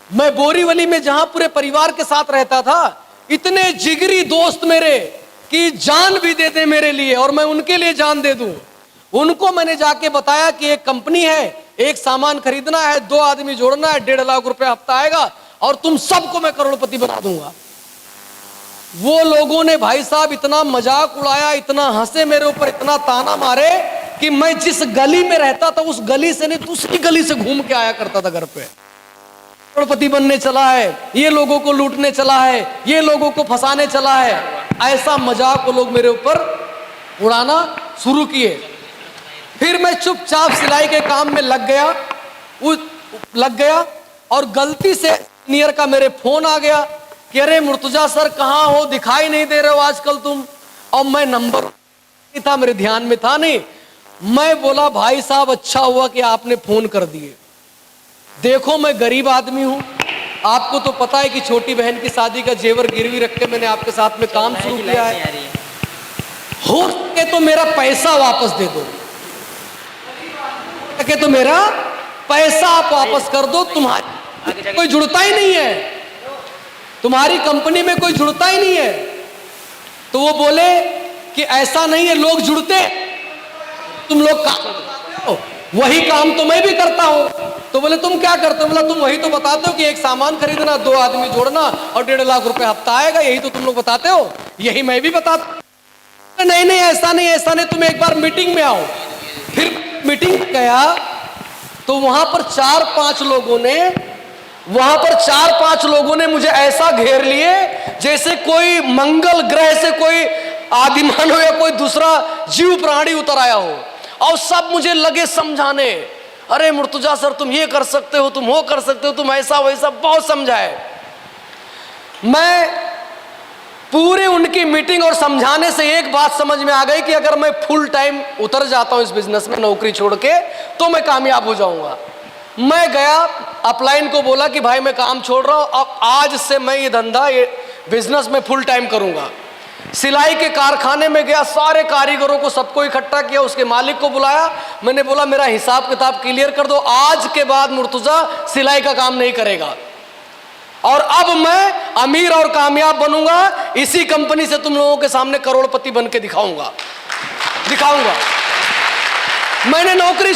मैं बोरीवली में जहां पूरे परिवार के साथ रहता था, इतने जिगरी दोस्त मेरे कि जान भी दे दे मेरे लिए और मैं उनके लिए जान दे दूं। उनको मैंने जाके बताया कि एक कंपनी है, एक सामान खरीदना है, 2 आदमी जोड़ना है, 1.5 लाख रुपए हफ्ता आएगा और तुम सबको मैं करोड़पति बना दूंगा। वो लोगों ने भाई साहब इतना मजाक उड़ाया, इतना हंसे मेरे ऊपर, इतना ताना मारे कि मैं जिस गली में रहता था उस गली से नहीं दूसरी गली से घूम के आया करता था घर पे। करोड़पति बनने चला है, ये लोगों को लूटने चला है, ये लोगों को फंसाने चला है, ऐसा मजाक वो लोग मेरे ऊपर उड़ाना शुरू किए। फिर मैं चुपचाप सिलाई के काम में लग गया और गलती से सीनियर का मेरे फोन आ गया कि अरे मुर्तजा सर कहाँ हो, दिखाई नहीं दे रहे हो आजकल तुम। और मैं नंबर नहीं था, मेरे ध्यान में था नहीं। मैं बोला भाई साहब अच्छा हुआ कि आपने फोन कर दिए। देखो मैं गरीब आदमी हूं, आपको तो पता है कि छोटी बहन की शादी का जेवर गिरवी रख के मैंने आपके साथ में काम शुरू किया है। हो सके तो मेरा पैसा वापस दे दो, के तो मेरा पैसा आप वापस कर दो। तुम्हारी कोई जुड़ता ही नहीं है, तुम्हारी कंपनी में कोई जुड़ता ही नहीं है। तो वो बोले कि ऐसा नहीं है, लोग जुड़ते, तुम लोग वही काम तो मैं भी करता हूं। तो बोले तुम क्या करते हो? बोला तुम वही तो बताते हो कि एक सामान खरीदना, 2 आदमी जोड़ना और 1.5 लाख रुपए हफ्ता आएगा, यही तो तुम लोग बताते हो, यही मैं भी बताता। नहीं नहीं ऐसा नहीं, ऐसा नहीं, तुम एक बार मीटिंग में आओ। फिर मीटिंग गया तो वहां पर 4-5 लोगों ने मुझे ऐसा घेर लिए जैसे कोई मंगल ग्रह से कोई आदिमान हो या कोई दूसरा जीव प्राणी उतर आया हो। और सब मुझे लगे समझाने, अरे मुर्तजा सर तुम ये कर सकते हो, तुम वो कर सकते हो, तुम ऐसा वैसा, बहुत समझाए। मैं पूरे उनकी मीटिंग और समझाने से एक बात समझ में आ गई कि अगर मैं फुल टाइम उतर जाता हूं इस बिजनेस में, नौकरी छोड़ के, तो मैं कामयाब हो जाऊंगा। मैं गया अपलाइन को बोला कि भाई मैं काम छोड़ रहा हूं, अब आज से मैं ये धंधा, ये बिजनेस में फुल टाइम करूंगा। सिलाई के कारखाने में गया, सारे कारीगरों को सबको इकट्ठा किया, उसके मालिक को बुलाया, मैंने बोला मेरा हिसाब किताब क्लियर कर दो, आज के बाद मुर्तजा सिलाई का काम नहीं करेगा और अब मैं अमीर और कामयाब बनूंगा, इसी कंपनी से तुम लोगों के सामने करोड़पति बन के दिखाऊंगा। मैंने नौकरी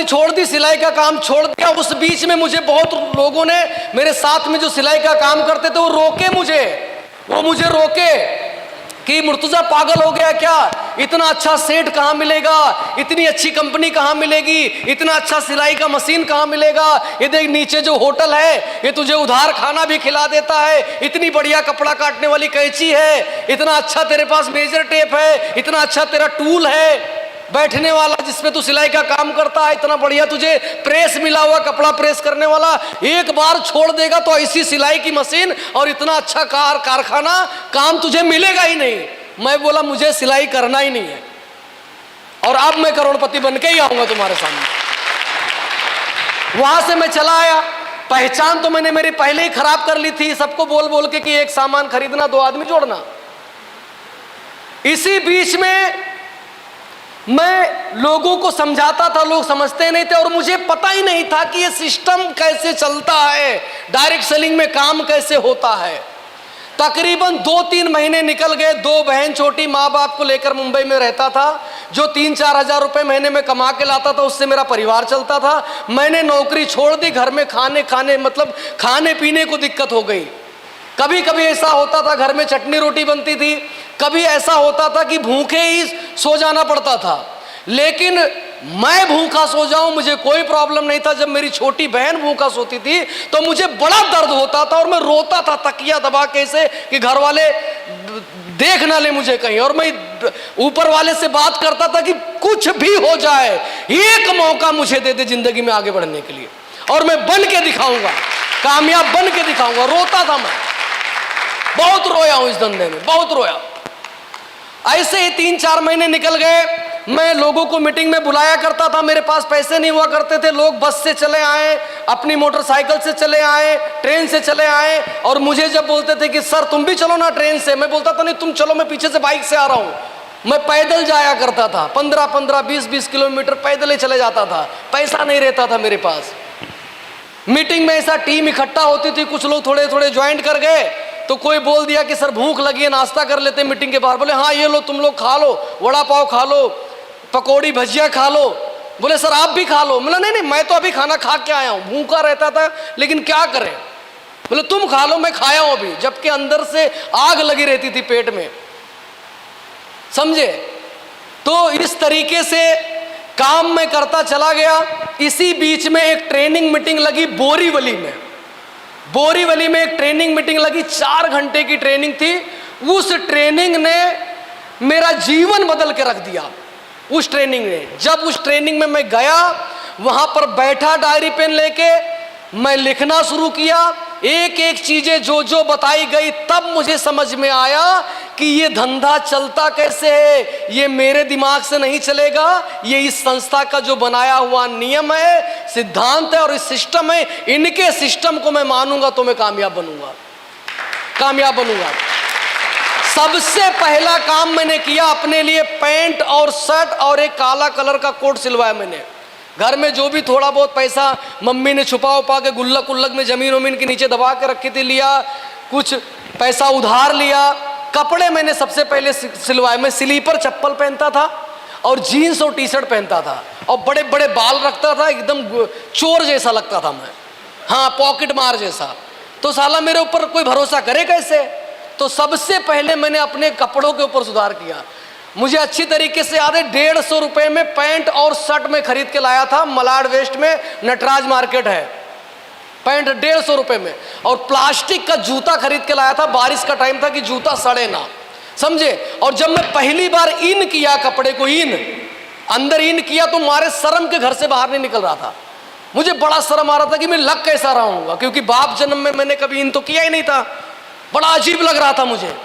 छोड़ दी, सिलाई का काम छोड़ दिया। उस बीच में मुझे बहुत लोगों ने, मेरे साथ में जो सिलाई का काम करते थे, वो मुझे रोके कि मुर्तजा पागल हो गया क्या, इतना अच्छा सेट कहाँ मिलेगा, इतनी अच्छी कंपनी कहाँ मिलेगी, इतना अच्छा सिलाई का मशीन कहाँ मिलेगा, ये देख नीचे जो होटल है ये तुझे उधार खाना भी खिला देता है, इतनी बढ़िया कपड़ा काटने वाली कैंची है, इतना अच्छा तेरे पास मेजर टेप है, इतना अच्छा तेरा टूल है बैठने वाला जिसमें तू सिलाई का काम करता है, इतना बढ़िया तुझे प्रेस मिला हुआ, कपड़ा प्रेस करने वाला, एक बार छोड़ देगा तो ऐसी सिलाई की मशीन और इतना अच्छा कारखाना काम तुझे मिलेगा ही नहीं। मैं बोला मुझे सिलाई करना ही नहीं है और अब मैं करोड़पति बन के ही आऊंगा तुम्हारे सामने। वहां से मैं चला आया। पहचान तो मैंने मेरी पहले ही खराब कर ली थी, सबको बोल बोल के कि एक सामान खरीदना, 2 आदमी जोड़ना। इसी बीच में मैं लोगों को समझाता था, लोग समझते नहीं थे और मुझे पता ही नहीं था कि ये सिस्टम कैसे चलता है, डायरेक्ट सेलिंग में काम कैसे होता है। तकरीबन 2-3 महीने निकल गए। 2 बहन छोटी माँ बाप को लेकर मुंबई में रहता था, जो 3-4 हजार रुपए महीने में कमा के लाता था, उससे मेरा परिवार चलता था। मैंने नौकरी छोड़ दी, घर में खाने पीने को दिक्कत हो गई। कभी कभी ऐसा होता था घर में चटनी रोटी बनती थी, कभी ऐसा होता था कि भूखे ही सो जाना पड़ता था। लेकिन मैं भूखा सो जाऊं मुझे कोई प्रॉब्लम नहीं था। जब मेरी छोटी बहन भूखा सोती थी तो मुझे बड़ा दर्द होता था और मैं रोता था तकिया दबा के ऐसे कि घर वाले देख ना ले मुझे कहीं। और मैं ऊपर वाले से बात करता था कि कुछ भी हो जाए, एक मौका मुझे दे दे जिंदगी में आगे बढ़ने के लिए और मैं बन के दिखाऊंगा, कामयाब बन के दिखाऊंगा। रोता था मैं, बहुत रोया हूं इस धंधे में, बहुत रोया। ऐसे ही 3-4 महीने निकल गए। मैं लोगों को मीटिंग में बुलाया करता था, मेरे पास पैसे नहीं हुआ करते थे। लोग बस से चले आए, अपनी मोटरसाइकिल से चले आए, ट्रेन से चले आए और मुझे जब बोलते थे कि सर तुम भी चलो ना ट्रेन से, मैं बोलता था नहीं तुम चलो, मैं पीछे से बाइक से आ रहा हूं। मैं पैदल जाया करता था, 15-15, 20-20 किलोमीटर पैदल ही चले जाता था, पैसा नहीं रहता था मेरे पास। मीटिंग में ऐसा टीम इकट्ठा होती थी, कुछ लोग थोड़े थोड़े ज्वाइंट कर गए तो कोई बोल दिया कि सर भूख लगी है, नाश्ता कर लेते हैं मीटिंग के बाहर। बोले हाँ ये लो, तुम लोग खा लो, वड़ा पाव खा लो, पकौड़ी भजिया खा लो। बोले सर आप भी खा लो। बोला नहीं नहीं, मैं तो अभी खाना खा के आया हूँ, भूखा रहता था लेकिन क्या करें। बोले तुम खा लो, मैं खाया हूं अभी, जबकि अंदर से आग लगी रहती थी पेट में, समझे। तो इस तरीके से काम मैं करता चला गया। इसी बीच में एक ट्रेनिंग मीटिंग लगी बोरीवली में। बोरीवली में एक ट्रेनिंग मीटिंग लगी, 4 घंटे की ट्रेनिंग थी। उस ट्रेनिंग ने मेरा जीवन बदल के रख दिया। उस ट्रेनिंग ने, जब उस ट्रेनिंग में मैं गया, वहां पर बैठा डायरी पेन लेके, मैं लिखना शुरू किया। एक एक चीजें जो जो बताई गई, तब मुझे समझ में आया कि ये धंधा चलता कैसे है। ये मेरे दिमाग से नहीं चलेगा, ये इस संस्था का जो बनाया हुआ नियम है, सिद्धांत है और इस सिस्टम है, इनके सिस्टम को मैं मानूंगा तो मैं कामयाब बनूंगा, कामयाब बनूंगा। सबसे पहला काम मैंने किया, अपने लिए पैंट और शर्ट और एक काला कलर का कोट सिलवाया मैंने। घर में जो भी थोड़ा बहुत पैसा मम्मी ने छुपा उपा के गुल्लक उल्लक में जमीन वमीन के नीचे दबा के रखी थी, लिया, कुछ पैसा उधार लिया। कपड़े मैंने सबसे पहले सिलवाए। मैं स्लीपर चप्पल पहनता था और जीन्स और टी शर्ट पहनता था और बड़े बड़े बाल रखता था, एकदम चोर जैसा लगता था मैं, हाँ पॉकेट मार जैसा। तो साला मेरे ऊपर कोई भरोसा करे कैसे। तो सबसे पहले मैंने अपने कपड़ों के ऊपर सुधार किया। मुझे अच्छी तरीके से याद है, 150 रुपए में पैंट और शर्ट में खरीद के लाया था, मलाड वेस्ट में नटराज मार्केट है, पैंट 150 रुपए में। और प्लास्टिक का जूता खरीद के लाया था, बारिश का टाइम था कि जूता सड़े ना, समझे। और जब मैं पहली बार इन किया कपड़े को, इन अंदर इन किया, तो मारे शर्म के घर से बाहर नहीं निकल रहा था। मुझे बड़ा शर्म आ रहा था कि मैं लग कैसा रहा हूँगा, क्योंकि बाप जन्म में मैंने कभी इन तो किया ही नहीं था। बड़ा अजीब लग रहा था मुझे,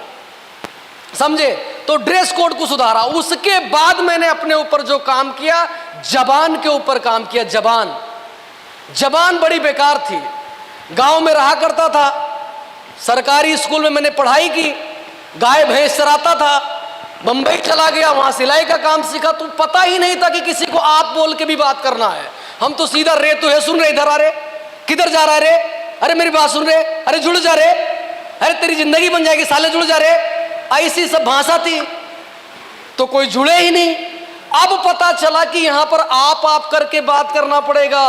समझे। तो ड्रेस कोड को सुधारा। उसके बाद मैंने अपने ऊपर जो काम किया, जबान के ऊपर काम किया। जबान बड़ी बेकार थी। गांव में रहा करता था, सरकारी स्कूल में मैंने पढ़ाई की, गाय भैंस चराता था, बंबई चला गया, वहां सिलाई का काम सीखा। तो पता ही नहीं था कि किसी को आप बोल के भी बात करना है। हम तो सीधा रे तो है, सुन रहे, इधर आ रे, किधर जा रहा है रे, अरे मेरी बात सुन रहे, अरे जुड़ जा रे, अरे तेरी जिंदगी बन जाएगी साले, जुड़ जा रे, ऐसी सब भाषा थी। तो कोई जुड़े ही नहीं। अब पता चला कि यहां पर आप करके बात करना पड़ेगा,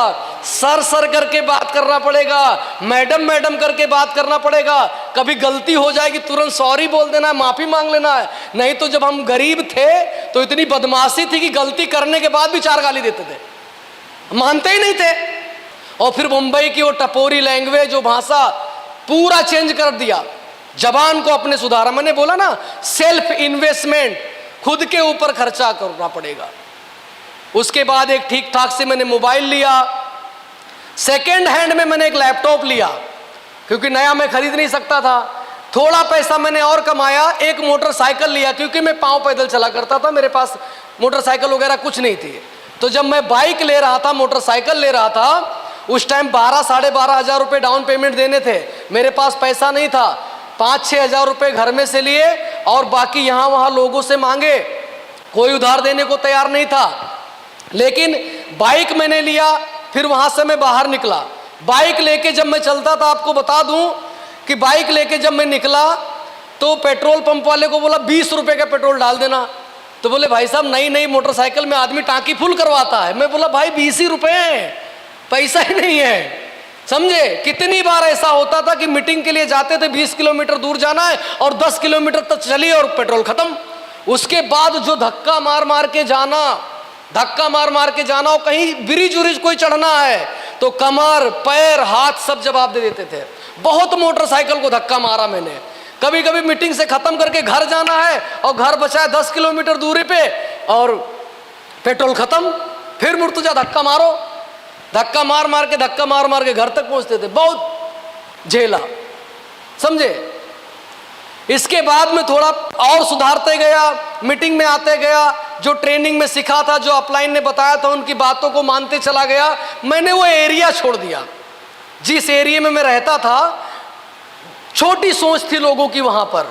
सर करके बात करना पड़ेगा, मैडम करके बात करना पड़ेगा। कभी गलती हो जाएगी तुरंत सॉरी बोल देना है, माफी मांग लेना है। नहीं तो जब हम गरीब थे तो इतनी बदमाशी थी कि गलती करने के बाद भी 4 गाली देते थे, मानते ही नहीं थे। और फिर मुंबई की वो टपोरी लैंग्वेज, जो भाषा, पूरा चेंज कर दिया। जबान को अपने सुधारा। मैंने बोला ना, सेल्फ इन्वेस्टमेंट, खुद के ऊपर खर्चा करना पड़ेगा। उसके बाद एक ठीक ठाक से मैंने मोबाइल लिया। सेकेंड हैंड में मैंने एक लैपटॉप लिया, क्योंकि नया मैं खरीद नहीं सकता था। थोड़ा पैसा मैंने और कमाया, एक मोटरसाइकिल लिया, क्योंकि मैं पांव पैदल चला करता था, मेरे पास मोटरसाइकिल वगैरह कुछ नहीं थी। तो जब मैं बाइक ले रहा था, मोटरसाइकिल ले रहा था, उस टाइम 12-12.5 हजार रुपये डाउन पेमेंट देने थे। मेरे पास पैसा नहीं था। 5-6 हजार रुपये घर में से लिए और बाकी यहाँ वहाँ लोगों से मांगे। कोई उधार देने को तैयार नहीं था। लेकिन बाइक मैंने लिया, फिर वहाँ से मैं बाहर निकला। बाइक लेके जब मैं चलता था, आपको बता दूं कि बाइक लेके जब मैं निकला तो पेट्रोल पंप वाले को बोला 20 रुपये का पेट्रोल डाल देना। तो बोले भाई साहब, नई मोटरसाइकिल में आदमी टांकी फुल करवाता है। मैं बोला भाई 20 ही रुपये हैं, पैसा ही नहीं है, समझे। कितनी बार ऐसा होता था कि मीटिंग के लिए जाते थे, 20 किलोमीटर दूर जाना है और 10 किलोमीटर तक चलिए और पेट्रोल खत्म। उसके बाद जो धक्का मार मार के जाना और कहीं ब्रिज उरिज कोई चढ़ना है तो कमर पैर हाथ सब जवाब दे देते थे। बहुत मोटरसाइकिल को धक्का मारा मैंने। कभी कभी मीटिंग से खत्म करके घर जाना है और घर बचा है 10 किलोमीटर दूरी पे और पेट्रोल खत्म, फिर मुर्तजा धक्का मारो। धक्का मार मार के घर तक पहुंचते थे। बहुत झेला, समझे। इसके बाद में थोड़ा और सुधारते गया, मीटिंग में आते गया, जो ट्रेनिंग में सीखा था, जो अपलाइन ने बताया था, उनकी बातों को मानते चला गया। मैंने वो एरिया छोड़ दिया जिस एरिया में मैं रहता था। छोटी सोच थी लोगों की वहां पर,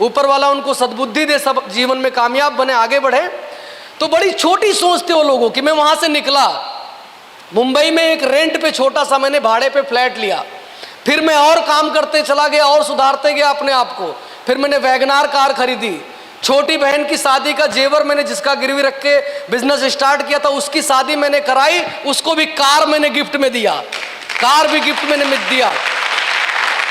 ऊपर वाला उनको सद्बुद्धि दे, सब जीवन में कामयाब बने, आगे बढ़े। तो बड़ी छोटी सोच थी वो लोगों की। मैं वहां से निकला मुंबई में एक रेंट पे छोटा सा मैंने भाड़े पे फ्लैट लिया, फिर मैं और काम करते चला गया और सुधारते गया अपने आप को। फिर मैंने वैगनार कार खरीदी, छोटी बहन की शादी का जेवर मैंने जिसका गिरवी रख के बिजनेस स्टार्ट किया था उसकी शादी मैंने कराई, उसको भी कार मैंने गिफ्ट में दिया, कार भी गिफ्ट मैंने दिया।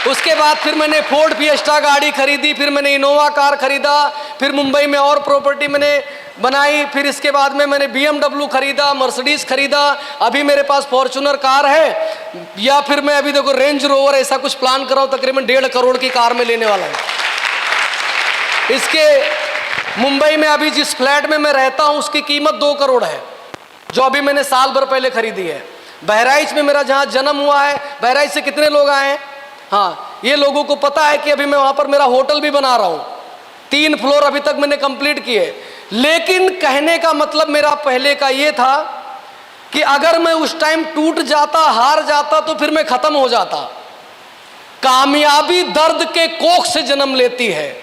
उसके बाद फिर मैंने फोर्ड फिएस्टा गाड़ी खरीदी, फिर मैंने इनोवा कार खरीदा, फिर मुंबई में और प्रॉपर्टी मैंने बनाई, फिर इसके बाद में मैंने BMW खरीदा, मर्सिडीज खरीदा, अभी मेरे पास फॉर्च्यूनर कार है, या फिर मैं अभी देखो रेंज रोवर ऐसा कुछ प्लान कर रहा हूँ, तकरीबन 1.5 करोड़ की कार में लेने वाला हूँ। इसके मुंबई में अभी जिस फ्लैट में मैं रहता हूँ उसकी कीमत 2 करोड़ है, जो अभी मैंने साल भर पहले खरीदी है। बहराइच में मेरा जहाँ जन्म हुआ है, बहराइच से कितने लोग आए हैं? हाँ, ये लोगों को पता है कि अभी मैं वहाँ पर मेरा होटल भी बना रहा हूँ, 3 फ्लोर अभी तक मैंने कंप्लीट किए। लेकिन कहने का मतलब मेरा पहले का ये था कि अगर मैं उस टाइम टूट जाता, हार जाता तो फिर मैं खत्म हो जाता। कामयाबी दर्द के कोख से जन्म लेती है।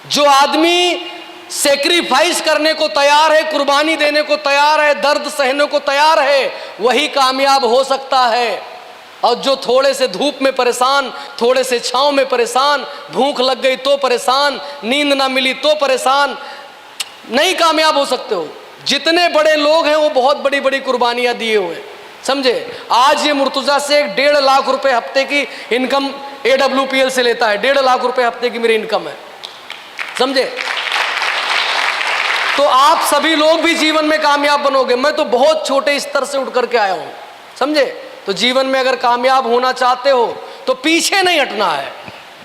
जो आदमी सेक्रीफाइस करने को तैयार है, कुर्बानी देने को तैयार है, दर्द सहने को तैयार है, वही कामयाब हो सकता है। और जो थोड़े से धूप में परेशान, थोड़े से छांव में परेशान, भूख लग गई तो परेशान, नींद ना मिली तो परेशान, नहीं कामयाब हो सकते हो। जितने बड़े लोग हैं वो बहुत बड़ी बड़ी कुर्बानियां दिए हुए, समझे। आज ये मुर्तुजा से 1.5 लाख रुपए हफ्ते की इनकम AWPL से लेता है, 1.5 लाख रुपए हफ्ते की मेरी इनकम है, समझे। तो आप सभी लोग भी जीवन में कामयाब बनोगे। मैं तो बहुत छोटे स्तर से उठ करके आया हूं, समझे। तो जीवन में अगर कामयाब होना चाहते हो तो पीछे नहीं हटना है।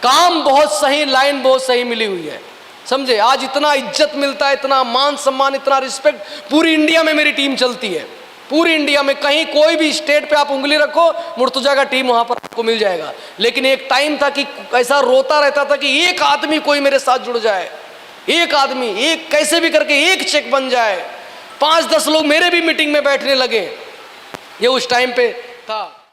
काम बहुत सही, लाइन बहुत सही मिली हुई है, समझे। आज इतना इज्जत मिलता है, इतना मान सम्मान, इतना रिस्पेक्ट, पूरी इंडिया में मेरी टीम चलती है। पूरी इंडिया में कहीं कोई भी स्टेट पे आप उंगली रखो, मुर्तुजा का टीम वहां पर आपको मिल जाएगा। लेकिन एक टाइम था कि ऐसा रोता रहता था कि एक आदमी कोई मेरे साथ जुड़ जाए, एक आदमी, एक कैसे भी करके एक चेक बन जाए। 5-10 लोग मेरे भी मीटिंग में बैठने लगे, ये उस टाइम पे था।